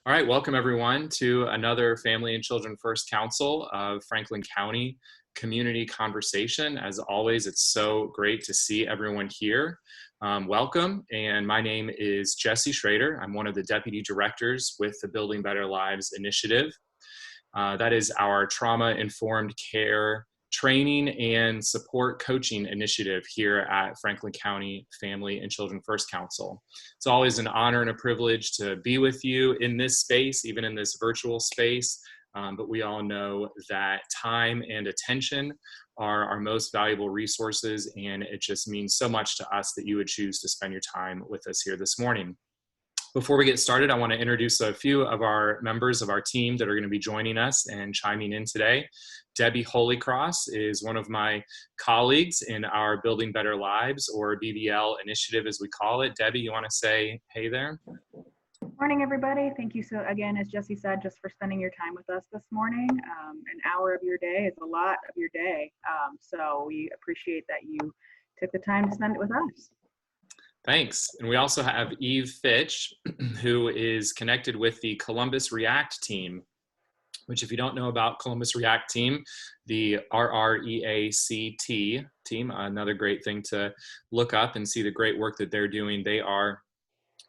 All right, welcome everyone to another Family and Children First Council of Franklin County Community Conversation. As always, it's so great to see everyone here. Welcome, and my name is Jesse Schrader. I'm one of the Deputy Directors with the Building Better Lives Initiative. That is our trauma-informed care training and support coaching initiative here at Franklin County Family and Children First Council. It's always an honor and a privilege to be with you in this space, even in this virtual space. But we all know that time and attention are our most valuable resources, and it just means so much to us that you would choose to spend your time with us here this morning. Before we get started, I want to introduce a few of our members of our team that are going to be joining us and chiming in today. Debbie Holycross is one of my colleagues in our Building Better Lives, or BBL initiative as we call it. Debbie, you want to say hey there? Morning, everybody. Thank you so again, as Jesse said, just for spending your time with us this morning. An hour of your day is a lot of your day. So we appreciate that you took the time to spend it with us. Thanks. And we also have Eve Fitch, who is connected with the Columbus React team, which if you don't know about Columbus React team, the RREACT team, another great thing to look up and see the great work that they're doing. They are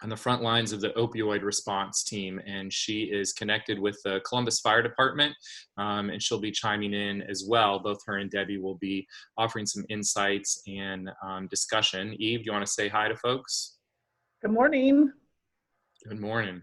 on the front lines of the opioid response team, and she is connected with the Columbus Fire Department, and she'll be chiming in as well. Both her and Debbie will be offering some insights and discussion. Eve, do you want to say hi to folks? Good morning. Good morning.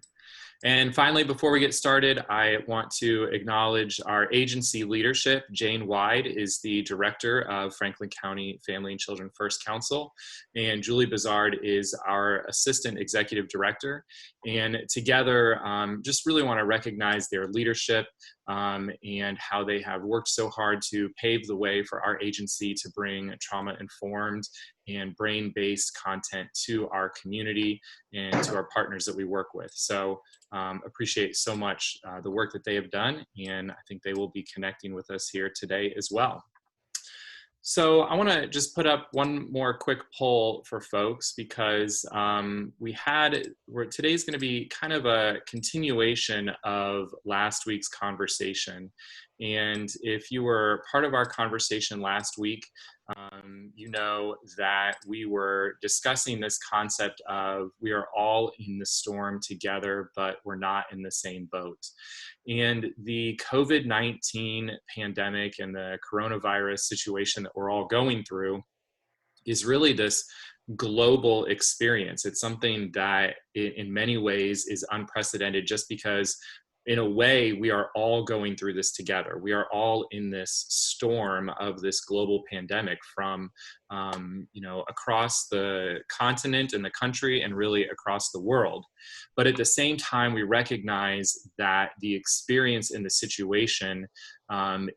And finally, before we get started, I want to acknowledge our agency leadership. Jane Wide is the director of Franklin County Family and Children First Council, and Julie Bizard is our assistant executive director. And together, just really want to recognize their leadership and how they have worked so hard to pave the way for our agency to bring trauma-informed and brain-based content to our community and to our partners that we work with. So appreciate so much the work that they have done, and I think they will be connecting with us here today as well. So I want to just put up one more quick poll for folks, because today's going to be kind of a continuation of last week's conversation. And if you were part of our conversation last week, you know that we were discussing this concept of we are all in the storm together, but we're not in the same boat. And the COVID-19 pandemic and the coronavirus situation that we're all going through is really this global experience. It's something that in many ways is unprecedented, just because in a way, we are all going through this together. We are all in this storm of this global pandemic from, across the continent and the country and really across the world. But at the same time, we recognize that the experience in the situation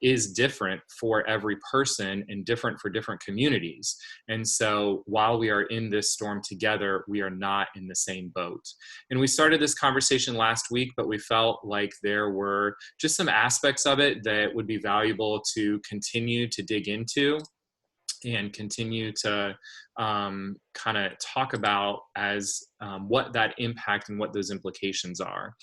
is different for every person and different for different communities. And so while we are in this storm together, we are not in the same boat. And we started this conversation last week, but we felt like there were just some aspects of it that would be valuable to continue to dig into and continue to kind of talk about as what that impact and what those implications are.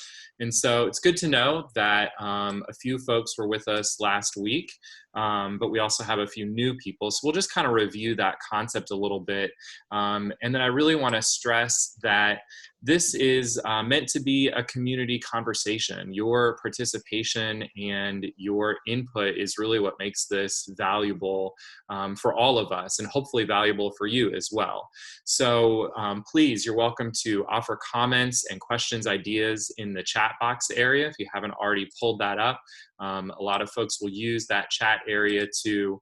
And so it's good to know that a few folks were with us last week, but we also have a few new people. So we'll just kind of review that concept a little bit. And then I really want to stress that this is meant to be a community conversation. Your participation and your input is really what makes this valuable for all of us, and hopefully valuable for you as well. So please, you're welcome to offer comments and questions, ideas in the chat box area if you haven't already pulled that up. A lot of folks will use that chat area to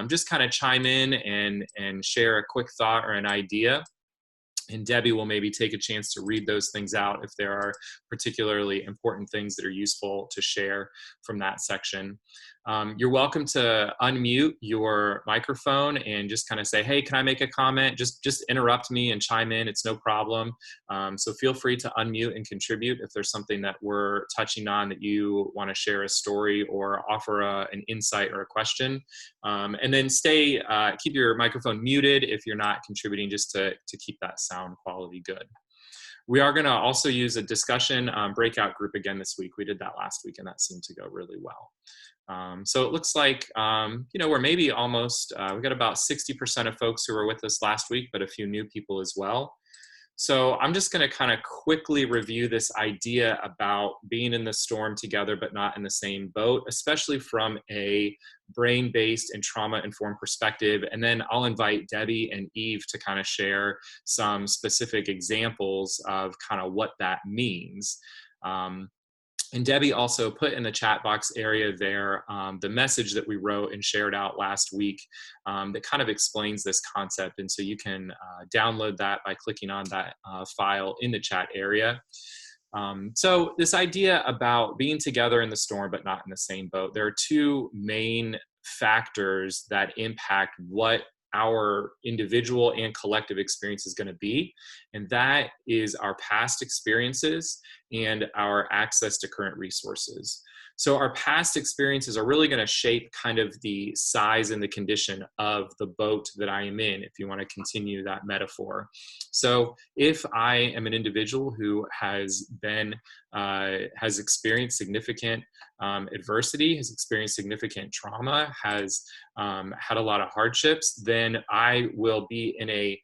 just kind of chime in and share a quick thought or an idea. And Debbie will maybe take a chance to read those things out if there are particularly important things that are useful to share from that section. You're welcome to unmute your microphone and just kind of say, hey, can I make a comment? Just interrupt me and chime in. It's no problem. So feel free to unmute and contribute if there's something that we're touching on that you want to share a story or offer an insight or a question. And then keep your microphone muted if you're not contributing, just to keep that sound quality good. We are going to also use a discussion breakout group again this week. We did that last week, and that seemed to go really well. So it looks like, we're maybe almost, we got about 60% of folks who were with us last week, but a few new people as well. So I'm just going to kind of quickly review this idea about being in the storm together, but not in the same boat, especially from a brain-based and trauma-informed perspective. And then I'll invite Debbie and Eve to kind of share some specific examples of kind of what that means. And Debbie also put in the chat box area there the message that we wrote and shared out last week that kind of explains this concept. And so you can download that by clicking on that file in the chat area. So this idea about being together in the storm but not in the same boat, there are two main factors that impact what our individual and collective experience is going to be, and that is our past experiences and our access to current resources. So our past experiences are really going to shape kind of the size and the condition of the boat that I am in, if you want to continue that metaphor. So if I am an individual who has experienced significant adversity, has experienced significant trauma, has had a lot of hardships, then I will be in a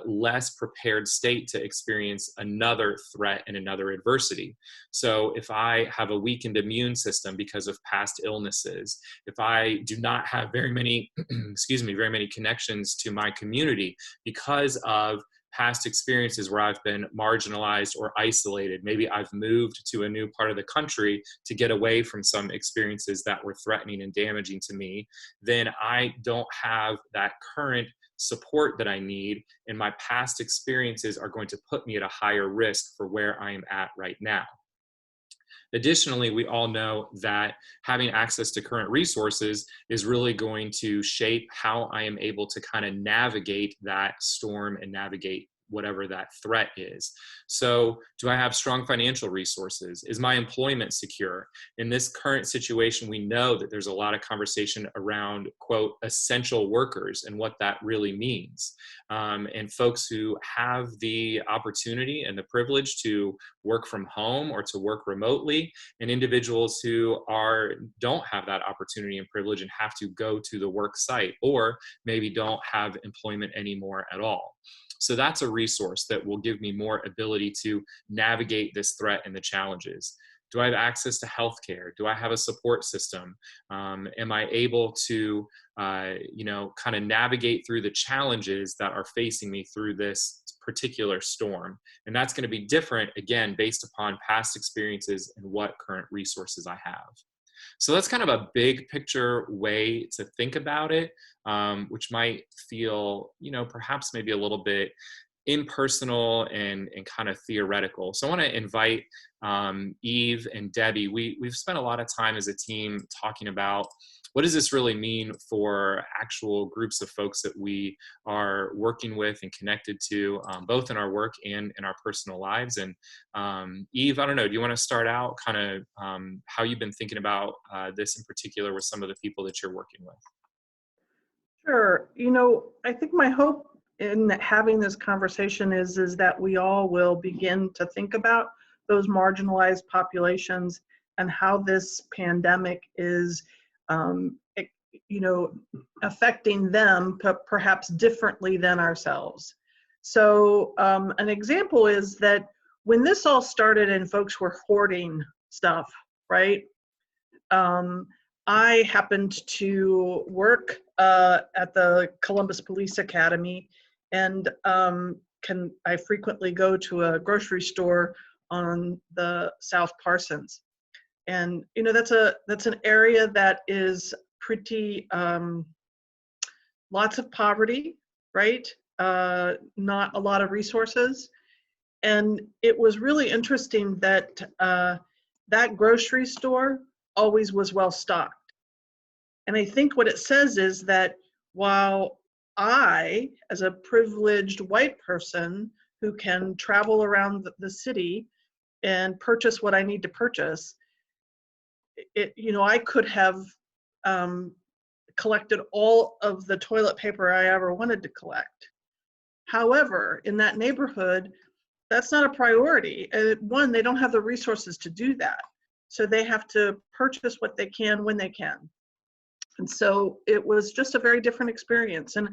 less prepared state to experience another threat and another adversity. So if I have a weakened immune system because of past illnesses, if I do not have very many, very many connections to my community because of past experiences where I've been marginalized or isolated, maybe I've moved to a new part of the country to get away from some experiences that were threatening and damaging to me, then I don't have that current support that I need, and my past experiences are going to put me at a higher risk for where I am at right now. Additionally, we all know that having access to current resources is really going to shape how I am able to kind of navigate that storm and navigate whatever that threat is. So do I have strong financial resources? Is my employment secure? In this current situation, we know that there's a lot of conversation around, quote, essential workers and what that really means. And folks who have the opportunity and the privilege to work from home or to work remotely, and individuals who don't have that opportunity and privilege and have to go to the work site, or maybe don't have employment anymore at all. So that's a resource that will give me more ability to navigate this threat and the challenges. Do I have access to healthcare? Do I have a support system? Am I able to, kind of navigate through the challenges that are facing me through this particular storm? And that's going to be different, again, based upon past experiences and what current resources I have. So that's kind of a big picture way to think about it, which might feel, perhaps maybe a little bit impersonal and kind of theoretical. So I want to invite Eve and Debbie. We've spent a lot of time as a team talking about what does this really mean for actual groups of folks that we are working with and connected to, both in our work and in our personal lives. And Eve, I don't know, do you want to start out kind of how you've been thinking about this in particular with some of the people that you're working with? Sure. I think my hope in having this conversation is that we all will begin to think about those marginalized populations and how this pandemic is affecting them perhaps differently than ourselves. So an example is that when this all started and folks were hoarding stuff, right? I happened to work at the Columbus Police Academy, and I frequently go to a grocery store on the South Parsons. And that's an area that is pretty lots of poverty, right? Not a lot of resources. And it was really interesting that that grocery store always was well stocked. And I think what it says is that while I, as a privileged white person who can travel around the city and purchase what I need to purchase, I could have collected all of the toilet paper I ever wanted to collect. However, in that neighborhood, that's not a priority. One, they don't have the resources to do that. So they have to purchase what they can when they can. And so it was just a very different experience. And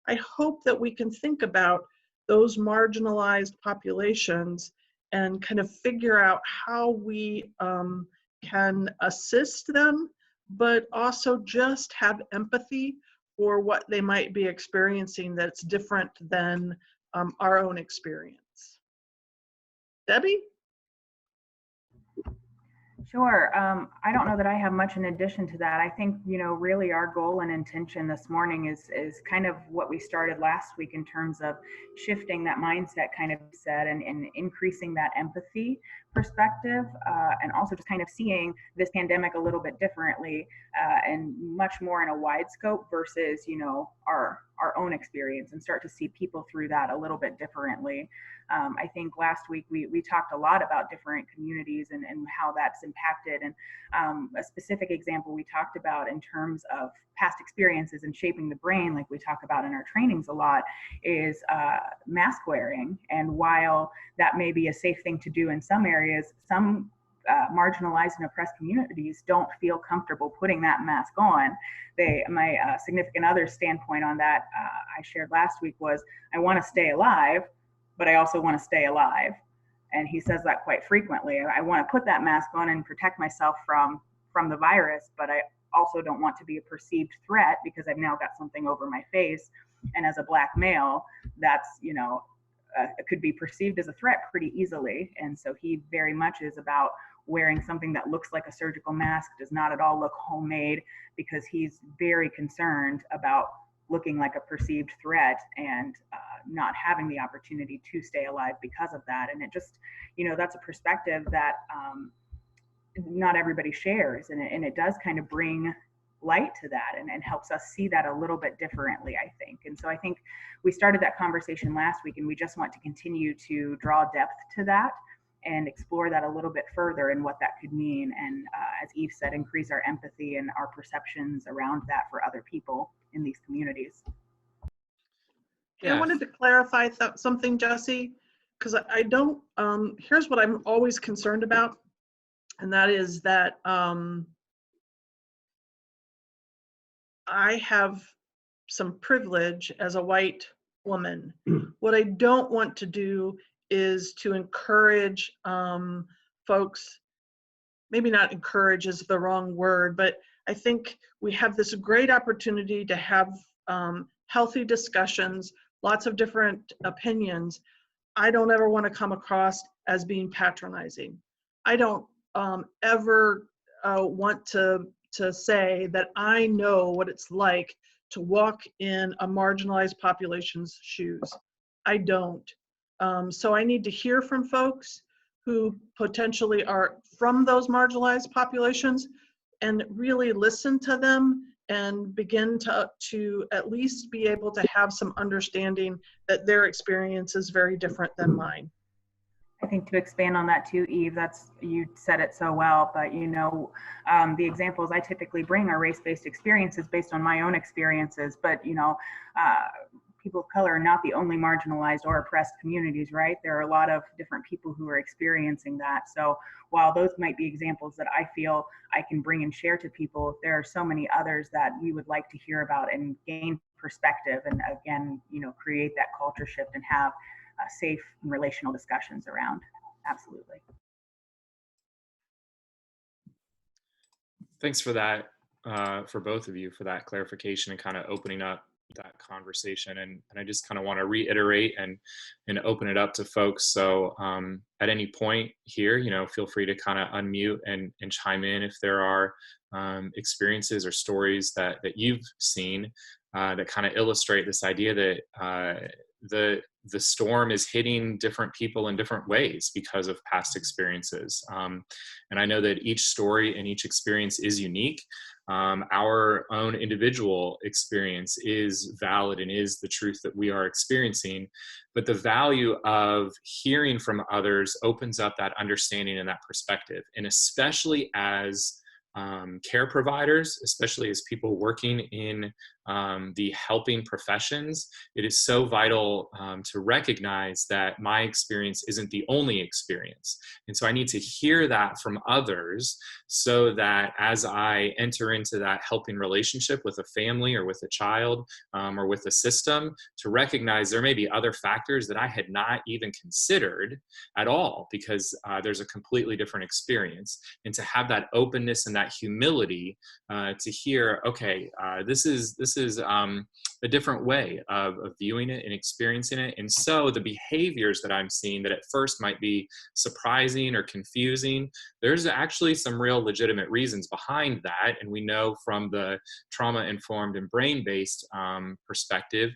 I hope that we can think about those marginalized populations and kind of figure out how we can assist them, but also just have empathy for what they might be experiencing that's different than our own experience. Debbie? Sure. I don't know that I have much in addition to that. I think, really our goal and intention this morning is kind of what we started last week in terms of shifting that mindset kind of set and increasing that empathy perspective, and also just kind of seeing this pandemic a little bit differently, and much more in a wide scope versus, our own experience, and start to see people through that a little bit differently. I think last week we talked a lot about different communities and how that's impacted. And a specific example we talked about in terms of past experiences and shaping the brain, like we talk about in our trainings a lot, is mask wearing. And while that may be a safe thing to do in some areas, some marginalized and oppressed communities don't feel comfortable putting that mask on. My significant other's standpoint on that, I shared last week, was I want to stay alive, but I also want to stay alive. And he says that quite frequently. I want to put that mask on and protect myself from the virus, but I also don't want to be a perceived threat because I've now got something over my face. And as a Black male, that's, it could be perceived as a threat pretty easily. And so he very much is about wearing something that looks like a surgical mask, does not at all look homemade, because he's very concerned about looking like a perceived threat and not having the opportunity to stay alive because of that. And it just, that's a perspective that not everybody shares. And it does kind of bring light to that and helps us see that a little bit differently, I think. And so I think we started that conversation last week, and we just want to continue to draw depth to that and explore that a little bit further and what that could mean. And as Eve said, increase our empathy and our perceptions around that for other people in these communities. Yeah. I wanted to clarify something, Jesse, because I don't, here's what I'm always concerned about, and that is that I have some privilege as a white woman. What I don't want to do is to encourage folks, maybe not encourage is the wrong word, but I think we have this great opportunity to have healthy discussions, lots of different opinions. I don't ever want to come across as being patronizing. I don't ever want to say that I know what it's like to walk in a marginalized population's shoes. I don't. So I need to hear from folks who potentially are from those marginalized populations and really listen to them and begin to at least be able to have some understanding that their experience is very different than mine. I think to expand on that too, Eve, you said it so well, but the examples I typically bring are race-based experiences based on my own experiences, but people of color are not the only marginalized or oppressed communities, right? There are a lot of different people who are experiencing that. So while those might be examples that I feel I can bring and share to people, there are so many others that we would like to hear about and gain perspective, and again, create that culture shift and have safe and relational discussions around. Absolutely. Thanks for that, for both of you, for that clarification and kind of opening up that conversation. And I just kind of want to reiterate and open it up to folks. So at any point here, feel free to kind of unmute and chime in if there are experiences or stories that you've seen that kind of illustrate this idea that the storm is hitting different people in different ways because of past experiences. And I know that each story and each experience is unique. Our own individual experience is valid and is the truth that we are experiencing, but the value of hearing from others opens up that understanding and that perspective. And especially as care providers, especially as people working in the helping professions, it is so vital to recognize that my experience isn't the only experience. And so I need to hear that from others so that as I enter into that helping relationship with a family or with a child or with a system, to recognize there may be other factors that I had not even considered at all, because there's a completely different experience. And to have that openness and that humility to hear, okay, this is a different way of viewing it and experiencing it. And so the behaviors that I'm seeing that at first might be surprising or confusing, there's actually some real legitimate reasons behind that. And we know from the trauma-informed and brain-based perspective,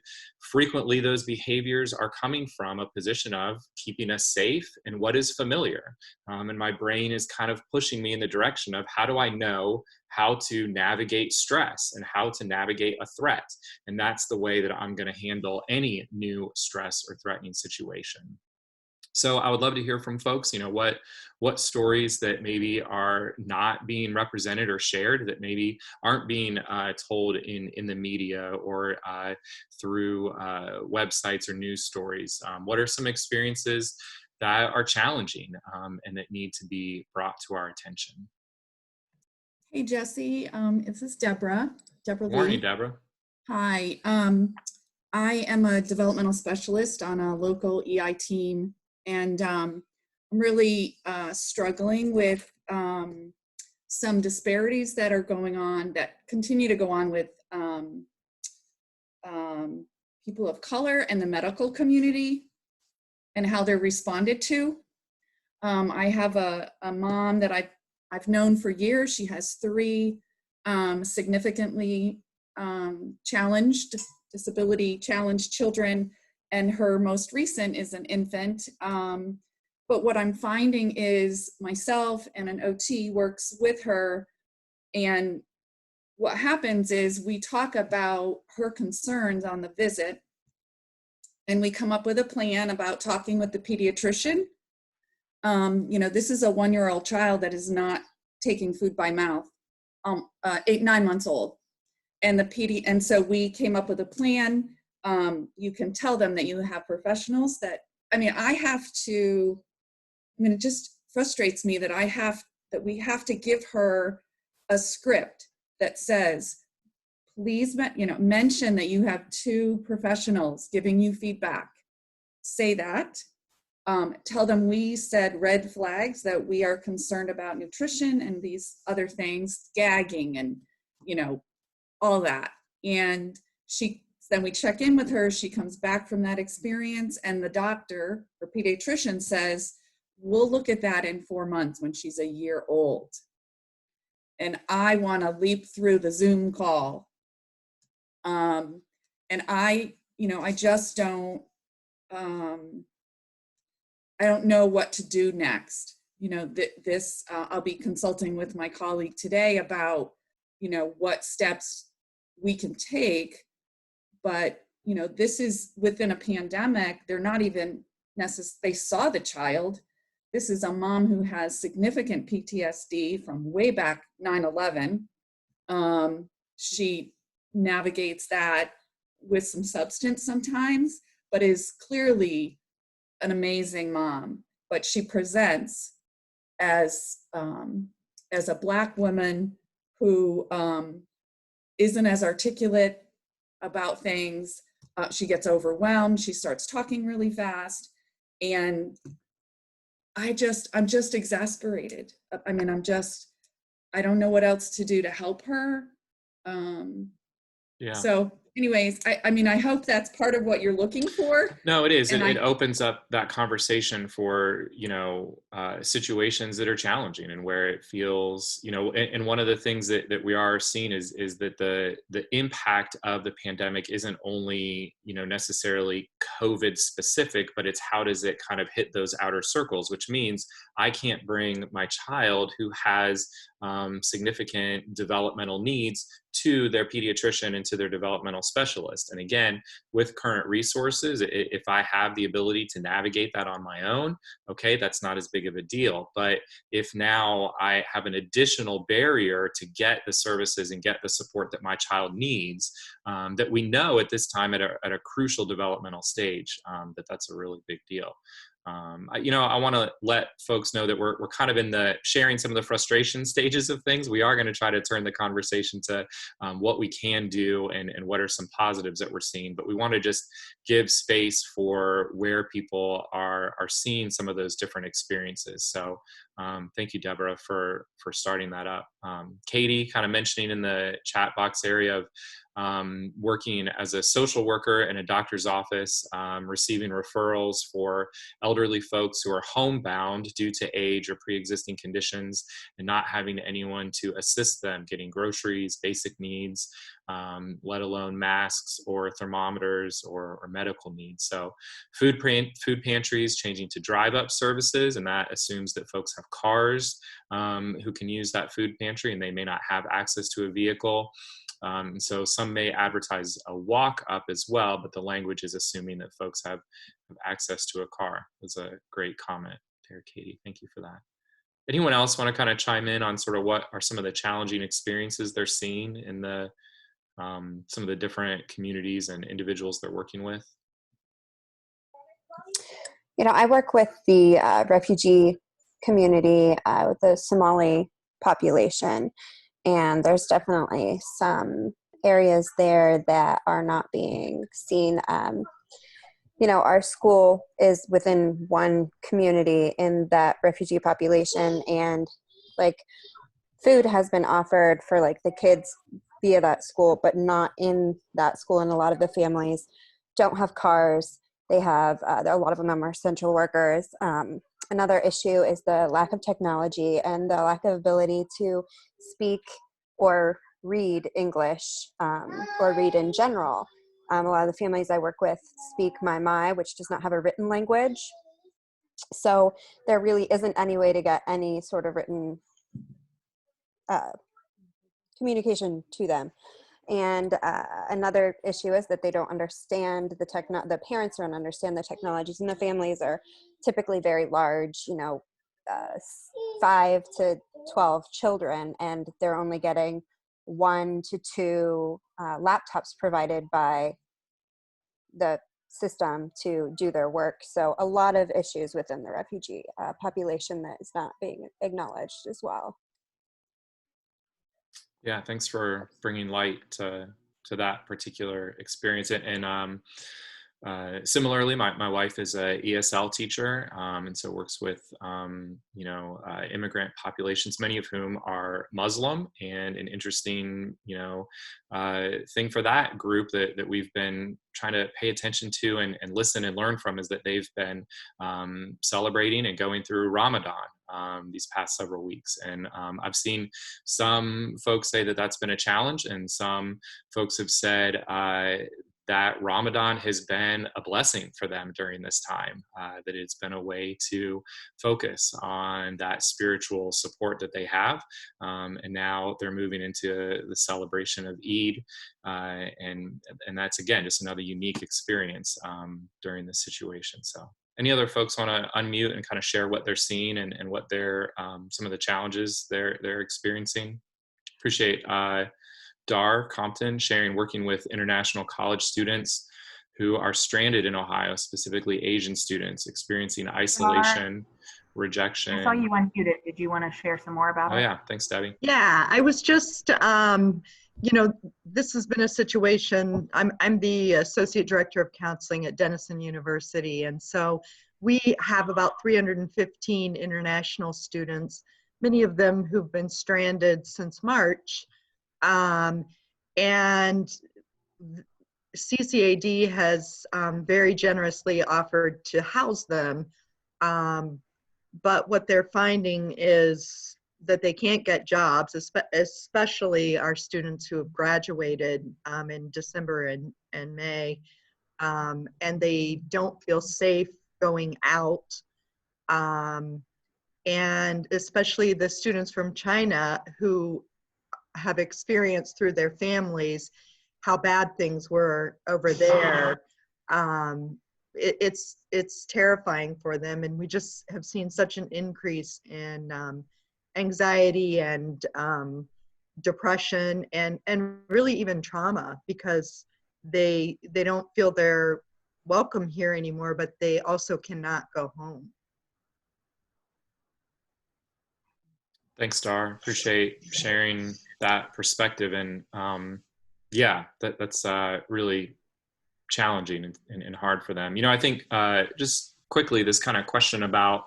frequently those behaviors are coming from a position of keeping us safe and what is familiar. And my brain is kind of pushing me in the direction of, how do I know how to navigate stress and how to navigate a threat? And that's the way that I'm going to handle any new stress or threatening situation. So I would love to hear from folks, what stories that maybe are not being represented or shared, that maybe aren't being told in the media or through websites or news stories. What are some experiences that are challenging and that need to be brought to our attention? Hey, Jesse, this is Deborah Lee. Morning, Deborah. Hi, I am a developmental specialist on a local EI team, and I'm really struggling with some disparities that are going on, that continue to go on with people of color and the medical community and how they're responded to. I have a mom that I've known for years. She has 3 significantly challenged, disability challenged children, and her most recent is an infant. But what I'm finding is myself and an OT works with her, and what happens is we talk about her concerns on the visit, and we come up with a plan about talking with the pediatrician. This is a 1-year-old child that is not taking food by mouth, 9 months old. And so we came up with a plan. You can tell them that you have professionals that, it just frustrates me that we have to give her a script that says, please, mention that you have 2 professionals giving you feedback. Say that. Tell them we said red flags, that we are concerned about nutrition and these other things, gagging and, all that. And then we check in with her. She comes back from that experience, and the doctor or pediatrician says, we'll look at that in 4 months when she's a year old. And I want to leap through the Zoom call. And I just don't, I don't know what to do next. I'll be consulting with my colleague today about, what steps we can take. But, this is within a pandemic. They're not even they saw the child. This is a mom who has significant PTSD from way back 9/11. She navigates that with some substance sometimes, but is clearly an amazing mom. But she presents as a Black woman who isn't as articulate about things. She gets overwhelmed. She starts talking really fast, and I'm just exasperated. I don't know what else to do to help her. Yeah. So anyways, I hope that's part of what you're looking for. No, it is. It opens up that conversation for, situations that are challenging and where it feels, and one of the things that we are seeing is that the impact of the pandemic isn't only, necessarily COVID specific, but it's how does it kind of hit those outer circles, which means I can't bring my child who has significant developmental needs to their pediatrician and to their developmental developmental specialist. And again, with current resources, if I have the ability to navigate that on my own, okay, that's not as big of a deal. But if now I have an additional barrier to get the services and get the support that my child needs, that we know at this time at a crucial developmental stage, that's a really big deal. I want to let folks know that we're kind of in the sharing some of the frustration stages of things. We are going to try to turn the conversation to what we can do and what are some positives that we're seeing. But we want to just give space for where people are seeing some of those different experiences. So thank you, Deborah, for starting that up. Katie kind of mentioning in the chat box area of working as a social worker in a doctor's office, receiving referrals for elderly folks who are homebound due to age or pre-existing conditions and not having anyone to assist them getting groceries, basic needs, let alone masks or thermometers or medical needs. So food pantries changing to drive-up services, and that assumes that folks have cars who can use that food pantry and they may not have access to a vehicle. So some may advertise a walk up as well, but the language is assuming that folks have access to a car. That's a great comment there, Katie. Thank you for that. Anyone else want to kind of chime in on sort of what are some of the challenging experiences they're seeing in the some of the different communities and individuals they're working with? I work with the refugee community, with the Somali population. And there's definitely some areas there that are not being seen. Our school is within one community in that refugee population, and food has been offered for the kids via that school, but not in that school. And a lot of the families don't have cars. They have, a lot of them are essential workers. Another issue is the lack of technology and the lack of ability to speak or read English, or read in general. A lot of the families I work with speak Mai, which does not have a written language. So there really isn't any way to get any sort of written communication to them. And another issue is that they don't understand the parents don't understand the technologies, and the families are typically very large, 5 to 12 children, and they're only getting 1 to 2 laptops provided by the system to do their work. So a lot of issues within the refugee population that is not being acknowledged as well. Yeah, thanks for bringing light to that particular experience. And similarly, my wife is a ESL teacher, and so works with immigrant populations, many of whom are Muslim. And an interesting thing for that group that we've been trying to pay attention to and listen and learn from is that they've been celebrating and going through Ramadan these past several weeks. And I've seen some folks say that that's been a challenge, and some folks have said that Ramadan has been a blessing for them during this time, that it's been a way to focus on that spiritual support that they have. And now they're moving into the celebration of Eid. And that's, again, just another unique experience during this situation. So any other folks want to unmute and kind of share what they're seeing and what they're, some of the challenges they're experiencing? Appreciate Dar Compton sharing, working with international college students who are stranded in Ohio, specifically Asian students experiencing isolation, rejection. I saw you unmuted. Did you want to share some more about it? Oh yeah, thanks, Debbie. Yeah, I was just, this has been a situation. I'm the Associate Director of Counseling at Denison University, and so we have about 315 international students, many of them who've been stranded since March. And CCAD has very generously offered to house them, but what they're finding is that they can't get jobs, especially our students who have graduated in December and May, and they don't feel safe going out, and especially the students from China who have experienced through their families how bad things were over there, it's terrifying for them. And we just have seen such an increase in anxiety and depression and really even trauma, because they don't feel they're welcome here anymore, but they also cannot go home. Thanks, Star. Appreciate sharing that perspective. And yeah, that's really challenging and hard for them. You know, I think just quickly, this kind of question about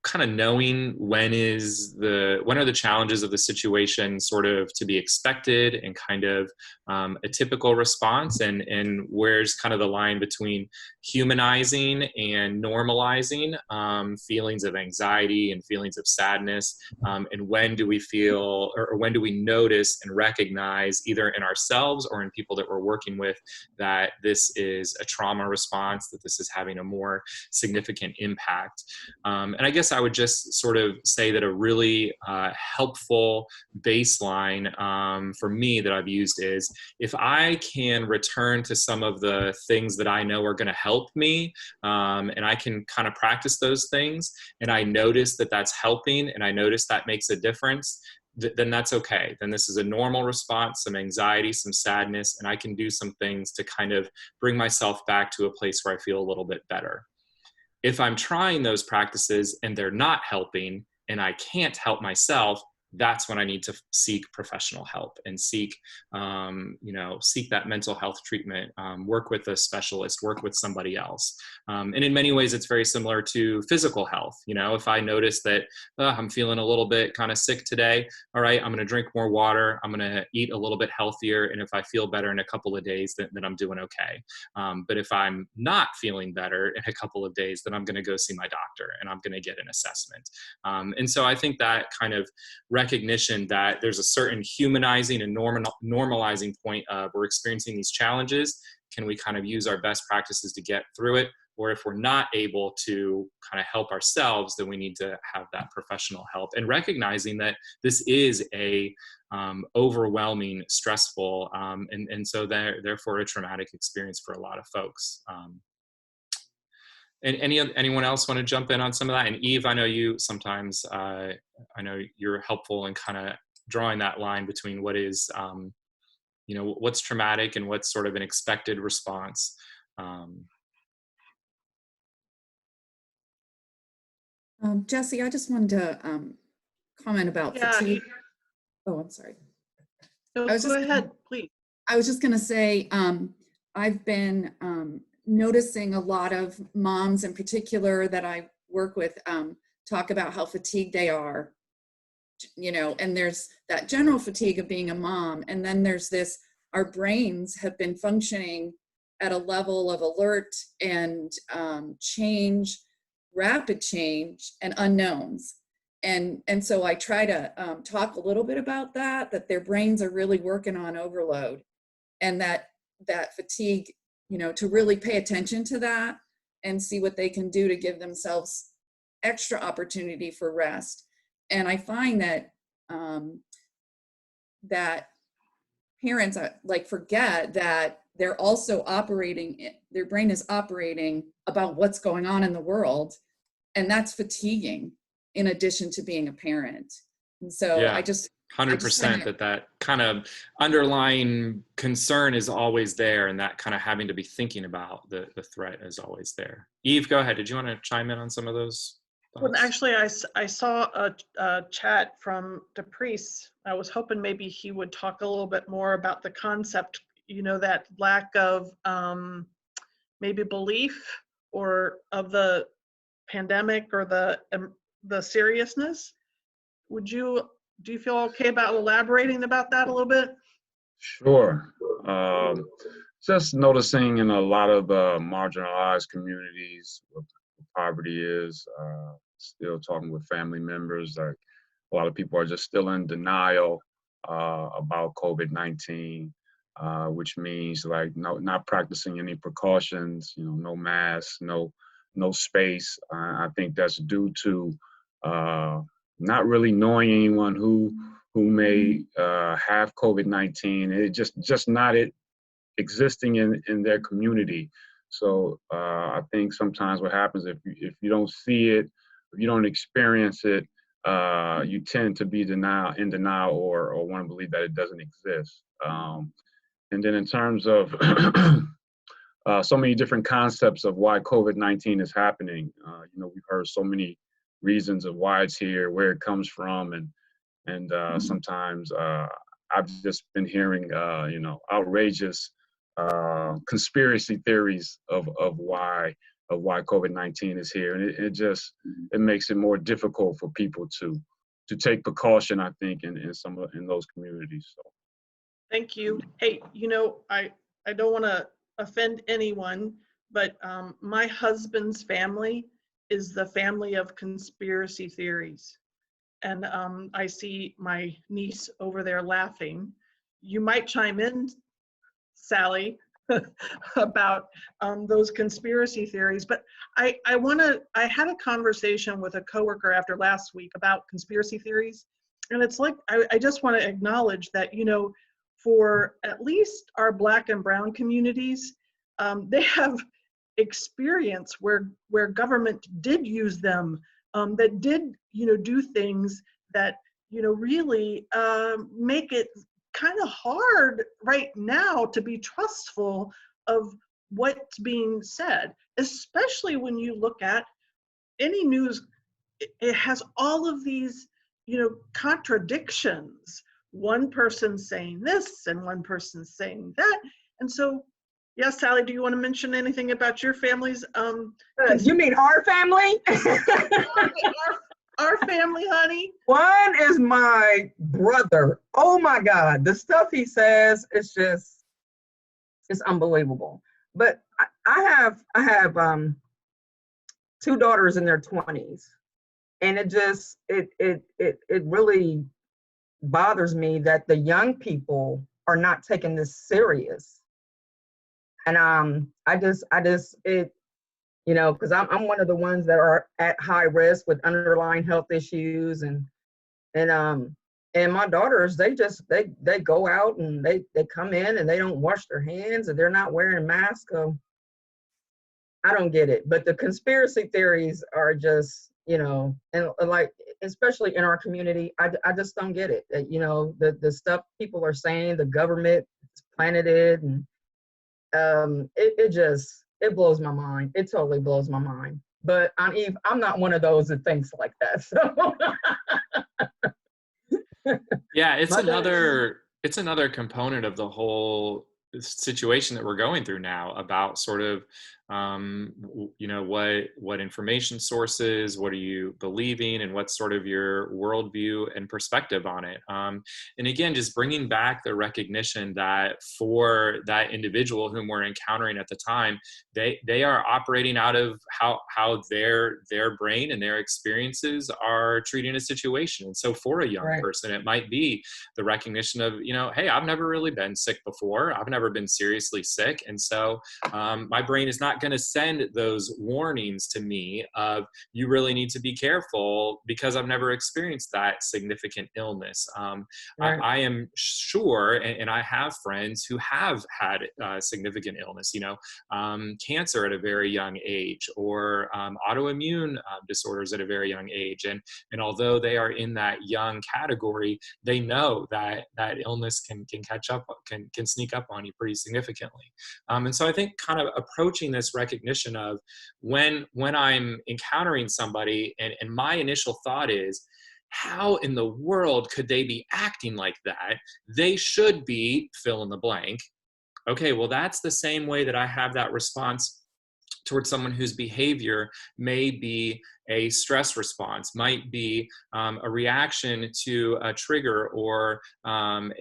kind of knowing when are the challenges of the situation sort of to be expected and kind of a typical response, and where's kind of the line between humanizing and normalizing feelings of anxiety and feelings of sadness, and when do we feel, or when do we notice and recognize, either in ourselves or in people that we're working with, that this is a trauma response, that this is having a more significant impact. And I guess I would just sort of say that a really helpful baseline for me that I've used is, if I can return to some of the things that I know are going to help me, and I can kind of practice those things, and I notice that that's helping, and I notice that makes a difference, then that's okay. Then this is a normal response, some anxiety, some sadness, and I can do some things to kind of bring myself back to a place where I feel a little bit better. If I'm trying those practices and they're not helping and I can't help myself, that's when I need to seek professional help and seek that mental health treatment, work with a specialist, work with somebody else. And in many ways, it's very similar to physical health. You know, if I notice that I'm feeling a little bit kind of sick today, all right, I'm going to drink more water, I'm going to eat a little bit healthier, and if I feel better in a couple of days, then I'm doing okay. But if I'm not feeling better in a couple of days, then I'm going to go see my doctor and I'm going to get an assessment. And so I think that kind of recognition that there's a certain humanizing and normalizing point of, we're experiencing these challenges, can we kind of use our best practices to get through it? Or if we're not able to kind of help ourselves, then we need to have that professional help. And recognizing that this is a overwhelming, stressful, and so therefore a traumatic experience for a lot of folks. And anyone else want to jump in on some of that? And Eve, I know you sometimes, I know you're helpful in kind of drawing that line between what is, what's traumatic and what's sort of an expected response. Jesse, I just wanted to comment about fatigue. Oh, I'm sorry. No, go ahead, please. I was just going to say, I've been noticing a lot of moms in particular that I work with talk about how fatigued they are, and there's that general fatigue of being a mom. And then there's this, our brains have been functioning at a level of alert and change, rapid change and unknowns. And so I try to talk a little bit about that their brains are really working on overload, and that fatigue, to really pay attention to that and see what they can do to give themselves extra opportunity for rest. And I find that that parents forget that they're also operating, their brain is operating about what's going on in the world, and that's fatiguing in addition to being a parent. And so yeah. I just 100% that kind of underlying concern is always there, and that kind of having to be thinking about the threat is always there. Eve, go ahead. Did you want to chime in on some of those thoughts? Well, actually, I saw a chat from DePriest. I was hoping maybe he would talk a little bit more about the concept, that lack of maybe belief or of the pandemic or the seriousness. Do you feel okay about elaborating about that a little bit? Sure. Just noticing in a lot of marginalized communities what poverty is, still talking with family members, like a lot of people are just still in denial about COVID-19, which means not practicing any precautions, no masks, no space. I think that's due to not really knowing anyone who who may have COVID-19. It just not it existing in their community. So I think sometimes what happens if you don't see it, if you don't experience it, you tend to be in denial or want to believe that it doesn't exist. And then in terms of so many different concepts of why COVID-19 is happening, we've heard so many reasons of why it's here, where it comes from, and sometimes I've just been hearing outrageous conspiracy theories of why COVID-19 is here, and it makes it more difficult for people to take precaution, I think, in those communities. So. Thank you. Hey, I don't want to offend anyone, but my husband's family is the family of conspiracy theories. And I see my niece over there laughing. You might chime in, Sally, about those conspiracy theories. But I had a conversation with a coworker after last week about conspiracy theories. And it's like, I just want to acknowledge that, for at least our Black and Brown communities, they have experience where government did use them, that did do things that really make it kind of hard right now to be trustful of what's being said, especially when you look at any news. It has all of these contradictions, one person saying this and one person saying that. And so, yes, Sally, do you want to mention anything about your family's you mean our family? our family, honey? One is my brother. Oh my God, the stuff he says is it's unbelievable. But I have two daughters in their 20s, and it really bothers me that the young people are not taking this serious. And because I'm one of the ones that are at high risk with underlying health issues, and my daughters, they go out and they come in and they don't wash their hands and they're not wearing a mask. So I don't get it. But the conspiracy theories are just, and like, especially in our community, I just don't get it. The stuff people are saying, the government planted it, and it blows my mind. It totally blows my mind. But I'm not one of those that thinks like that. So yeah, it's another component of the whole situation that we're going through now about sort of what information sources, what are you believing, and what's sort of your worldview and perspective on it. And again, just bringing back the recognition that for that individual whom we're encountering at the time, they are operating out of how their brain and their experiences are treating a situation. And so for a young person, it might be the recognition of, hey, I've never really been sick before. I've never been seriously sick. And so my brain is not going to send those warnings to me of, you really need to be careful because I've never experienced that significant illness. I am sure, and I have friends who have had significant illness, cancer at a very young age, or autoimmune disorders at a very young age. And although they are in that young category, they know that illness can catch up, can sneak up on you pretty significantly. And so I think kind of approaching this recognition of when I'm encountering somebody, and my initial thought is, how in the world could they be acting like that? They should be fill in the blank. Okay, well, that's the same way that I have that response towards someone whose behavior may be a stress response, might be a reaction to a trigger or an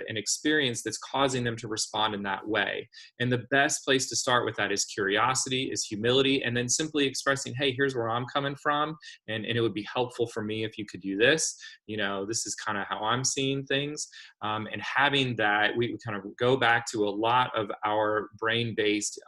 experience that's causing them to respond in that way. And the best place to start with that is curiosity, is humility, and then simply expressing, hey, here's where I'm coming from, and it would be helpful for me if you could do this. This is kind of how I'm seeing things. And having that, we kind of go back to a lot of our brain-based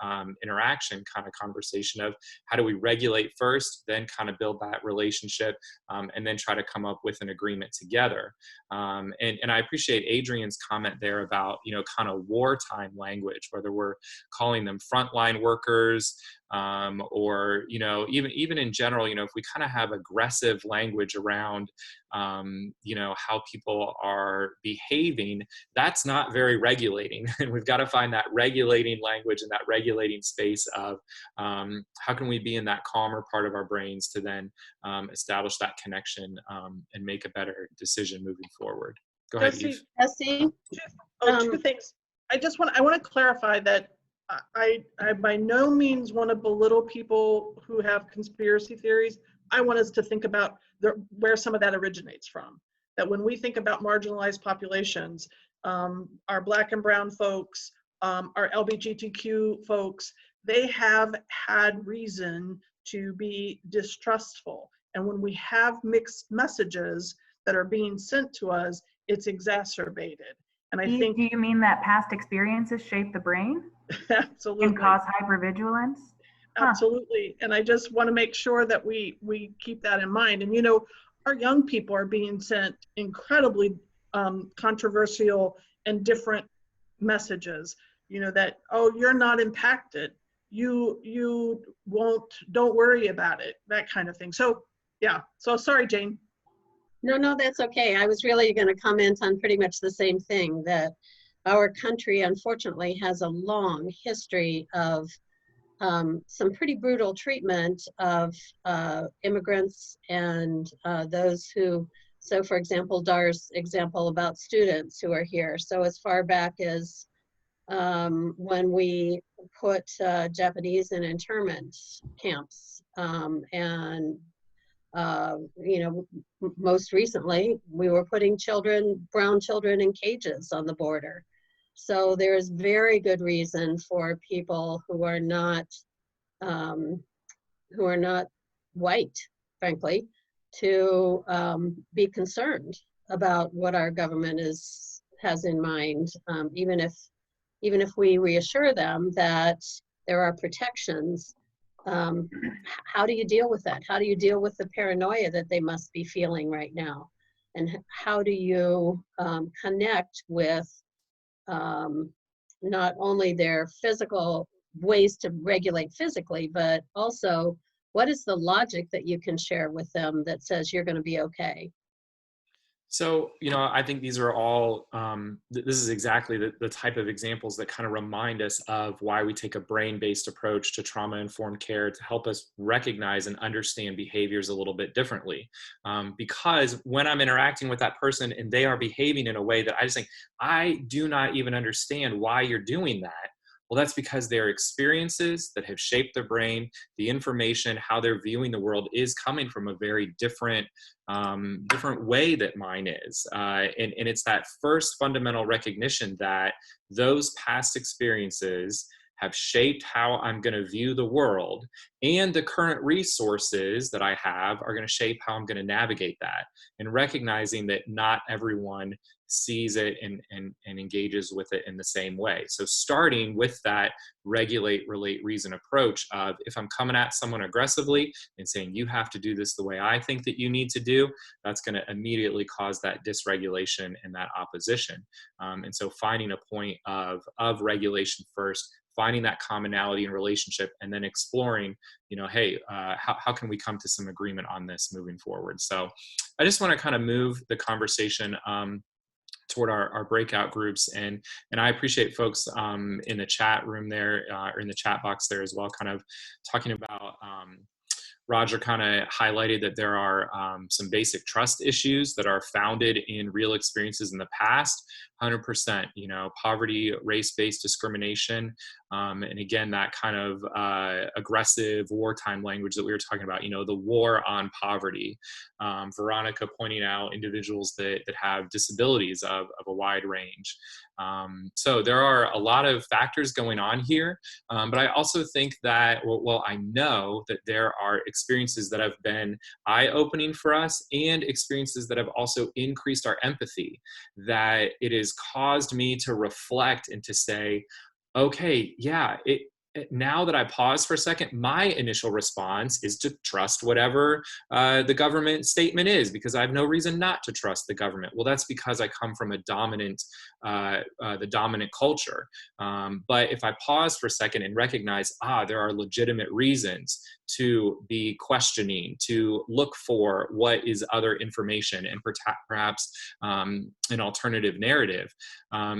interaction kind of conversation of how do we regulate first, then kind of build that relationship, and then try to come up with an agreement together. And I appreciate Adrian's comment there about, kind of wartime language, whether we're calling them frontline workers, or, even in general, if we kind of have aggressive language around, how people are behaving, that's not very regulating. And we've got to find that regulating language and that regulating space of how can we be in that calmer part of our brains to then establish that connection, and make a better decision moving forward. Go ahead, Eve. Jesse? Two things. I want to clarify that I by no means want to belittle people who have conspiracy theories. I want us to think about where some of that originates from. That when we think about marginalized populations, our Black and brown folks, our LGBTQ folks, they have had reason to be distrustful. And when we have mixed messages that are being sent to us, it's exacerbated. And I think— Do you mean that past experiences shape the brain? Absolutely. And cause hypervigilance? Absolutely. And I just want to make sure that we keep that in mind. And, our young people are being sent incredibly controversial and different messages, that, oh, you're not impacted. You don't worry about it, that kind of thing. So, yeah. So sorry, Jane. No, that's okay. I was really going to comment on pretty much the same thing, that our country, unfortunately, has a long history of some pretty brutal treatment of immigrants and those who, so for example, Dar's example about students who are here. So as far back as when we put Japanese in internment camps, and most recently, we were putting brown children in cages on the border. So there is very good reason for people who are not white, frankly, to be concerned about what our government has in mind, even if we reassure them that there are protections. How do you deal with that? How do you deal with the paranoia that they must be feeling right now? And how do you connect with not only their physical ways to regulate physically, but also what is the logic that you can share with them that says you're going to be okay? So, I think these are all, this is exactly the type of examples that kind of remind us of why we take a brain-based approach to trauma-informed care to help us recognize and understand behaviors a little bit differently. Because when I'm interacting with that person and they are behaving in a way that I just think, I do not even understand why you're doing that. Well, that's because their experiences that have shaped their brain, the information, how they're viewing the world is coming from a very different way that mine is. And it's that first fundamental recognition that those past experiences have shaped how I'm going to view the world, and the current resources that I have are going to shape how I'm going to navigate that, and recognizing that not everyone sees it and engages with it in the same way. So starting with that regulate, relate, reason approach of, if I'm coming at someone aggressively and saying, you have to do this the way I think that you need to do, that's going to immediately cause that dysregulation and that opposition. And so finding a point of regulation first, finding that commonality in relationship, and then exploring, hey, how can we come to some agreement on this moving forward? So I just want to kind of move the conversation toward our breakout groups, and I appreciate folks in the chat room there, or in the chat box there as well, kind of talking about Roger kind of highlighted that there are some basic trust issues that are founded in real experiences in the past. 100%, poverty, race-based discrimination, and again, that kind of aggressive wartime language that we were talking about, the war on poverty. Veronica pointing out individuals that have disabilities of a wide range. So there are a lot of factors going on here, but I also think that, well, I know that there are experiences that have been eye-opening for us, and experiences that have also increased our empathy, that it has caused me to reflect and to say, okay, yeah, now that I pause for a second, my initial response is to trust whatever the government statement is, because I have no reason not to trust the government. Well, that's because I come from a dominant, the dominant culture. But if I pause for a second and recognize, there are legitimate reasons to be questioning, to look for what is other information and perhaps an alternative narrative.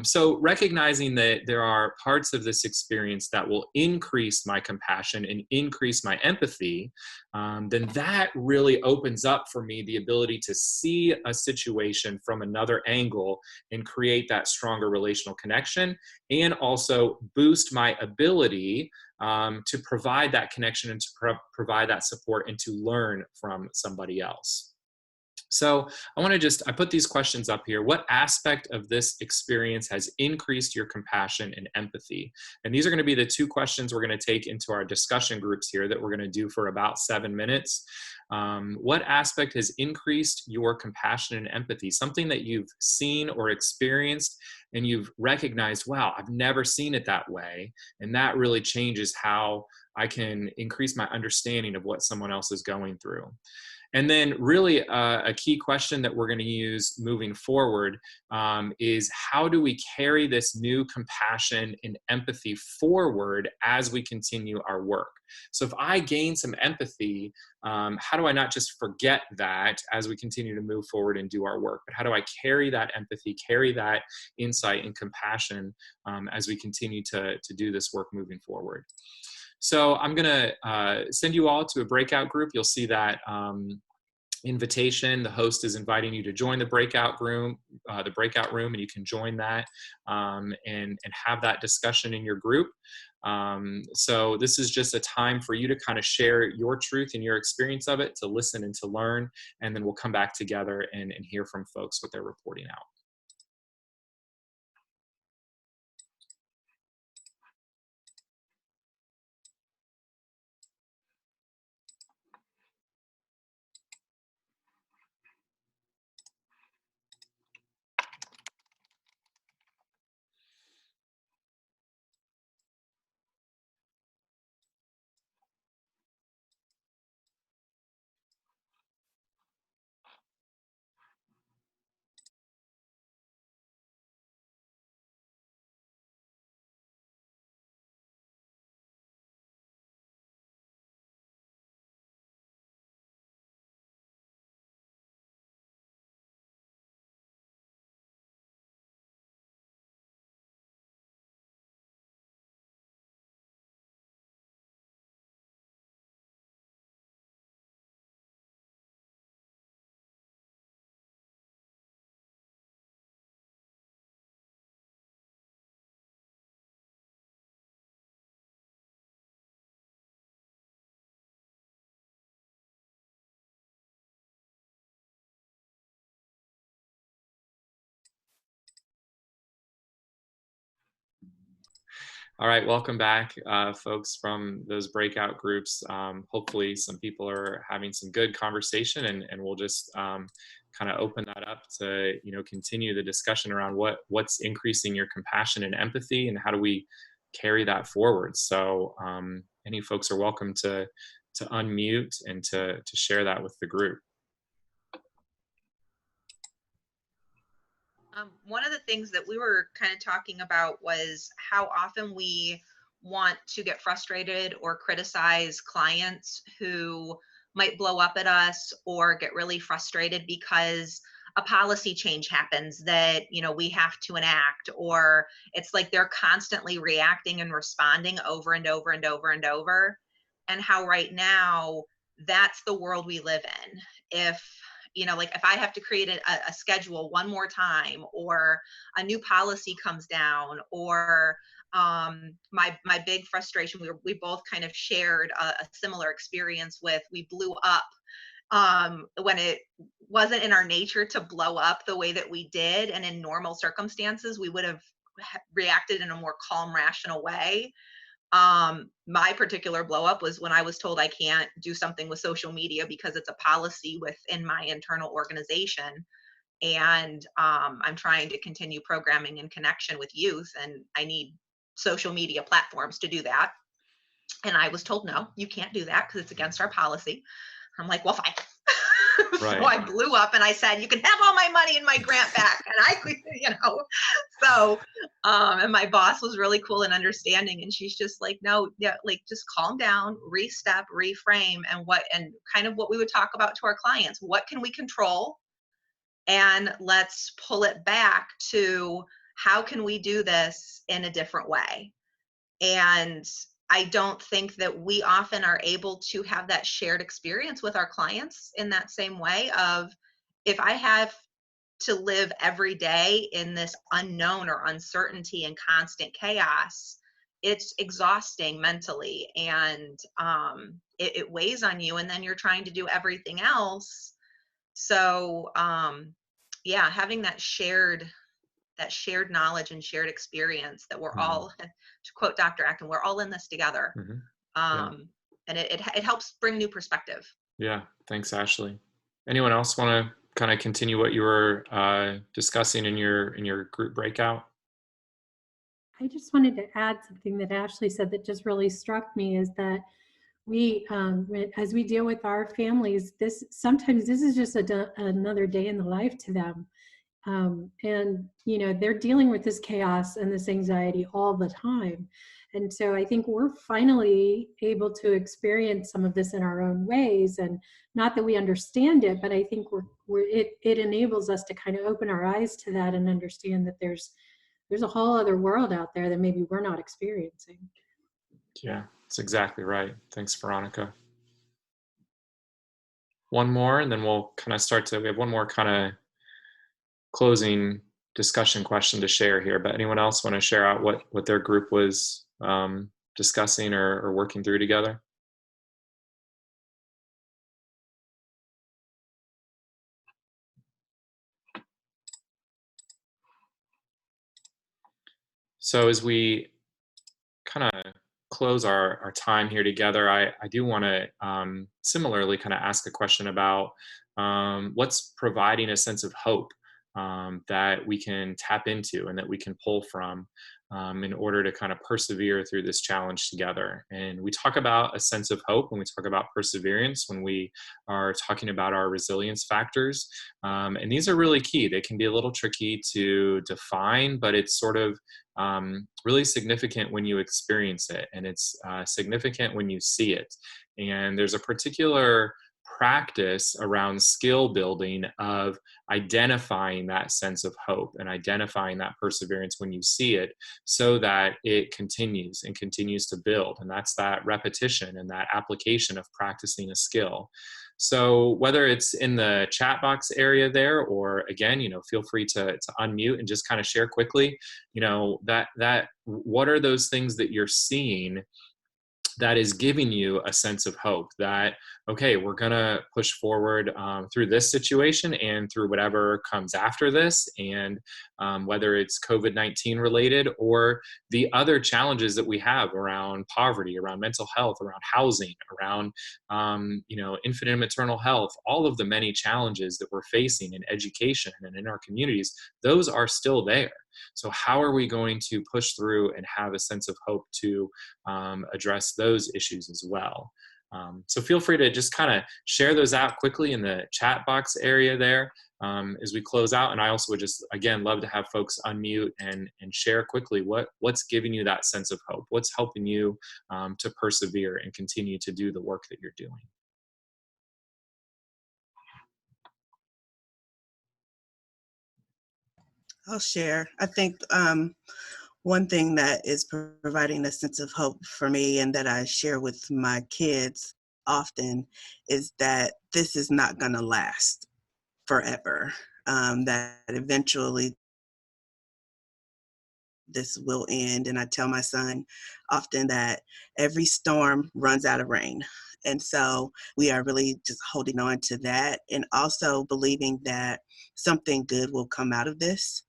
So recognizing that there are parts of this experience that will increase my compassion and increase my empathy, then that really opens up for me the ability to see a situation from another angle and create that stronger relational connection, and also boost my ability to provide that connection and to provide that support and to learn from somebody else. So I put these questions up here. What aspect of this experience has increased your compassion and empathy? And these are going to be the 2 questions we're going to take into our discussion groups here that we're going to do for about 7 minutes. What aspect has increased your compassion and empathy? Something that you've seen or experienced and you've recognized, wow, I've never seen it that way. And that really changes how I can increase my understanding of what someone else is going through. And then really a key question that we're going to use moving forward is, how do we carry this new compassion and empathy forward as we continue our work? So if I gain some empathy, how do I not just forget that as we continue to move forward and do our work, but how do I carry that empathy, carry that insight and compassion as we continue to do this work moving forward? So I'm going to send you all to a breakout group. You'll see that invitation. The host is inviting you to join the breakout room, and you can join that and have that discussion in your group. So this is just a time for you to kind of share your truth and your experience of it, to listen and to learn, and then we'll come back together and hear from folks what they're reporting out. All right, welcome back, folks from those breakout groups. Hopefully some people are having some good conversation, and we'll just kind of open that up to, continue the discussion around what's increasing your compassion and empathy, and how do we carry that forward. So any folks are welcome to unmute and to share that with the group. One of the things that we were kind of talking about was how often we want to get frustrated or criticize clients who might blow up at us, or get really frustrated because a policy change happens that, we have to enact, or it's like they're constantly reacting and responding over and over and over and over. And how right now that's the world we live in. If I have to create a schedule one more time, or a new policy comes down, or my big frustration, we both kind of shared a similar experience with, we blew up when it wasn't in our nature to blow up the way that we did. And in normal circumstances, we would have reacted in a more calm, rational way. My particular blow up was when I was told I can't do something with social media because it's a policy within my internal organization. And I'm trying to continue programming in connection with youth, and I need social media platforms to do that. And I was told, no, you can't do that because it's against our policy. I'm like, well, fine. Right. So I blew up and I said, you can have all my money and my grant back. And so, and my boss was really cool and understanding. And she's just like, no, yeah, like just calm down, re-step, reframe, and kind of what we would talk about to our clients. What can we control? And let's pull it back to how can we do this in a different way? And I don't think that we often are able to have that shared experience with our clients in that same way of, if I have to live every day in this unknown or uncertainty and constant chaos, it's exhausting mentally, and it weighs on you, and then you're trying to do everything else. So yeah, having that shared knowledge and shared experience that we're all, to quote Dr. Acton, we're all in this together. And it helps bring new perspective. Yeah, thanks, Ashley. Anyone else want to kind of continue what you were discussing in your group breakout? I just wanted to add something that Ashley said that just really struck me, is that we, as we deal with our families, sometimes this is just another day in the life to them. And, they're dealing with this chaos and this anxiety all the time. And so I think we're finally able to experience some of this in our own ways. And not that we understand it, but I think it enables us to kind of open our eyes to that and understand that there's a whole other world out there that maybe we're not experiencing. Yeah, that's exactly right. Thanks, Veronica. One more, and then we'll kind of we have one more kind of closing discussion question to share here, but anyone else want to share out what their group was discussing or working through together? So as we kind of close our time here together, I do want to similarly kind of ask a question about what's providing a sense of hope that we can tap into and that we can pull from in order to kind of persevere through this challenge together. And we talk about a sense of hope when we talk about perseverance, when we are talking about our resilience factors. And these are really key. They can be a little tricky to define, but it's sort of really significant when you experience it, and it's significant when you see it. And there's a particular practice around skill building of identifying that sense of hope and identifying that perseverance when you see it, so that it continues and continues to build. And that's that repetition and that application of practicing a skill. So whether it's in the chat box area there, or again, feel free to unmute and just kind of share quickly, that what are those things that you're seeing that is giving you a sense of hope that, okay, we're going to push forward through this situation and through whatever comes after this. And whether it's COVID-19 related or the other challenges that we have around poverty, around mental health, around housing, around, infant and maternal health, all of the many challenges that we're facing in education and in our communities, those are still there. So how are we going to push through and have a sense of hope to address those issues as well? So feel free to just kind of share those out quickly in the chat box area there as we close out. And I also would just, again, love to have folks unmute and share quickly what's giving you that sense of hope, what's helping you to persevere and continue to do the work that you're doing. I'll share. I think one thing that is providing a sense of hope for me, and that I share with my kids often, is that this is not going to last forever. That eventually this will end. And I tell my son often that every storm runs out of rain. And so we are really just holding on to that, and also believing that something good will come out of this.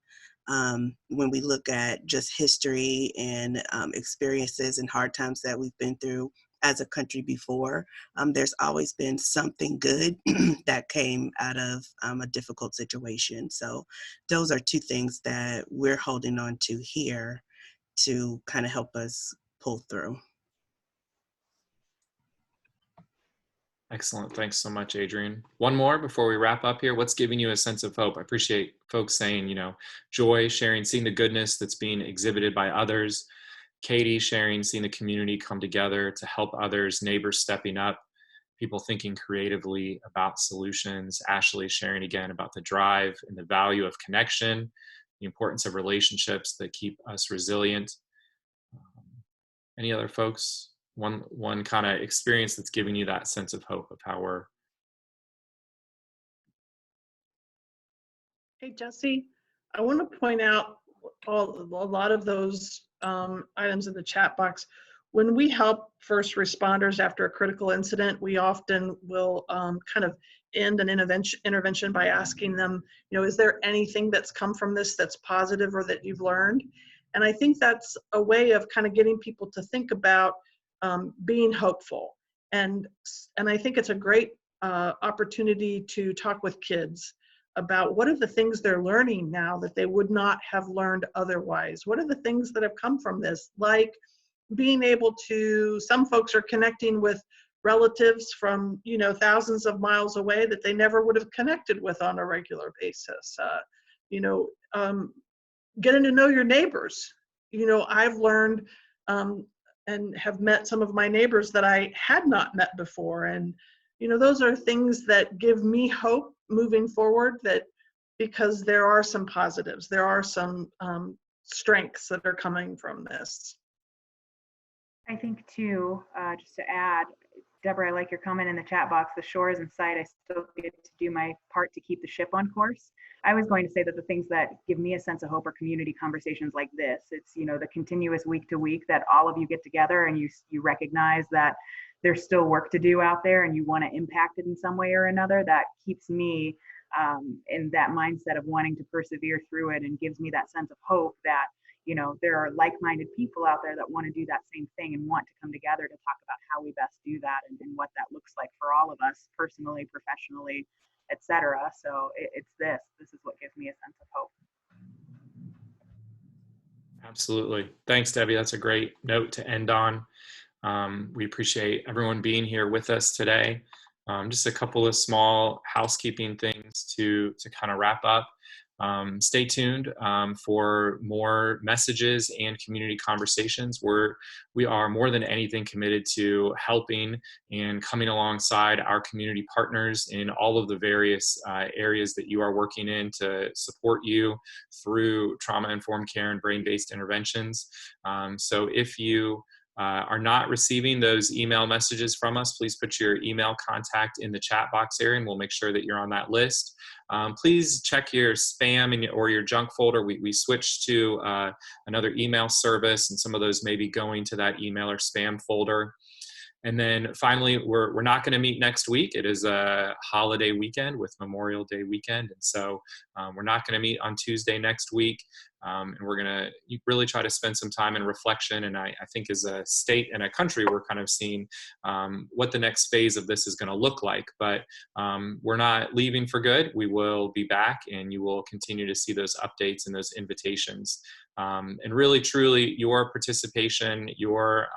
When we look at just history and experiences and hard times that we've been through as a country before, there's always been something good that came out of a difficult situation. So those are two things that we're holding on to here to kind of help us pull through. Excellent. Thanks so much, Adrian. One more before we wrap up here. What's giving you a sense of hope? I appreciate folks saying, joy, sharing, seeing the goodness that's being exhibited by others. Katie sharing, seeing the community come together to help others, neighbors stepping up, people thinking creatively about solutions. Ashley sharing again about the drive and the value of connection, the importance of relationships that keep us resilient. Any other folks? One kind of experience that's giving you that sense of hope of how we're. Hey, Jesse, I want to point out a lot of those items in the chat box. When we help first responders after a critical incident, we often will kind of end an intervention by asking them, is there anything that's come from this that's positive or that you've learned? And I think that's a way of kind of getting people to think about being hopeful. And I think it's a great opportunity to talk with kids about what are the things they're learning now that they would not have learned otherwise. What are the things that have come from this? Like being able to, some folks are connecting with relatives from, thousands of miles away that they never would have connected with on a regular basis. Getting to know your neighbors. I've learned and have met some of my neighbors that I had not met before. And, those are things that give me hope moving forward, that because there are some positives, there are some strengths that are coming from this. I think too, just to add, Deborah, I like your comment in the chat box, the shore is in sight. I still get to do my part to keep the ship on course. I was going to say that the things that give me a sense of hope are community conversations like this. It's, the continuous week to week that all of you get together and you recognize that there's still work to do out there and you want to impact it in some way or another. That keeps me in that mindset of wanting to persevere through it and gives me that sense of hope that there are like-minded people out there that want to do that same thing and want to come together to talk about how we best do that and what that looks like for all of us personally, professionally, etc. So it's this is what gives me a sense of hope. Absolutely. Thanks, Debbie. That's a great note to end on. We appreciate everyone being here with us today. Just a couple of small housekeeping things to kind of wrap up. Stay tuned for more messages and community conversations. We are more than anything committed to helping and coming alongside our community partners in all of the various areas that you are working in to support you through trauma-informed care and brain-based interventions. So if you are not receiving those email messages from us, please put your email contact in the chat box area and we'll make sure that you're on that list. Please check your spam or your junk folder. We switched to another email service and some of those may be going to that email or spam folder. And then finally, we're not going to meet next week. It is a holiday weekend with Memorial Day weekend. And so we're not going to meet on Tuesday next week. And we're going to really try to spend some time in reflection. And I think as a state and a country, we're kind of seeing what the next phase of this is going to look like. But we're not leaving for good. We will be back and you will continue to see those updates and those invitations. And really, truly, your participation, your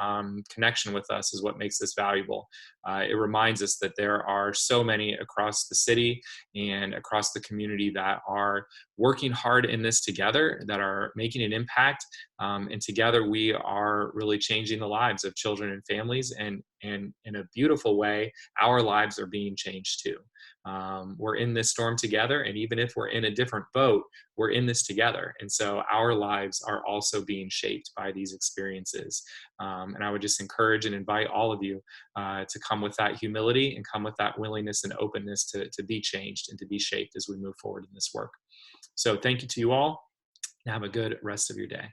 connection with us is what makes this valuable. It reminds us that there are so many across the city and across the community that are working hard in this together, that are making an impact. And together we are really changing the lives of children and families. And in a beautiful way, our lives are being changed too. We're in this storm together, and even if we're in a different boat, we're in this together. And so our lives are also being shaped by these experiences. And I would just encourage and invite all of you to come with that humility and come with that willingness and openness to be changed and to be shaped as we move forward in this work. So thank you to you all, and have a good rest of your day.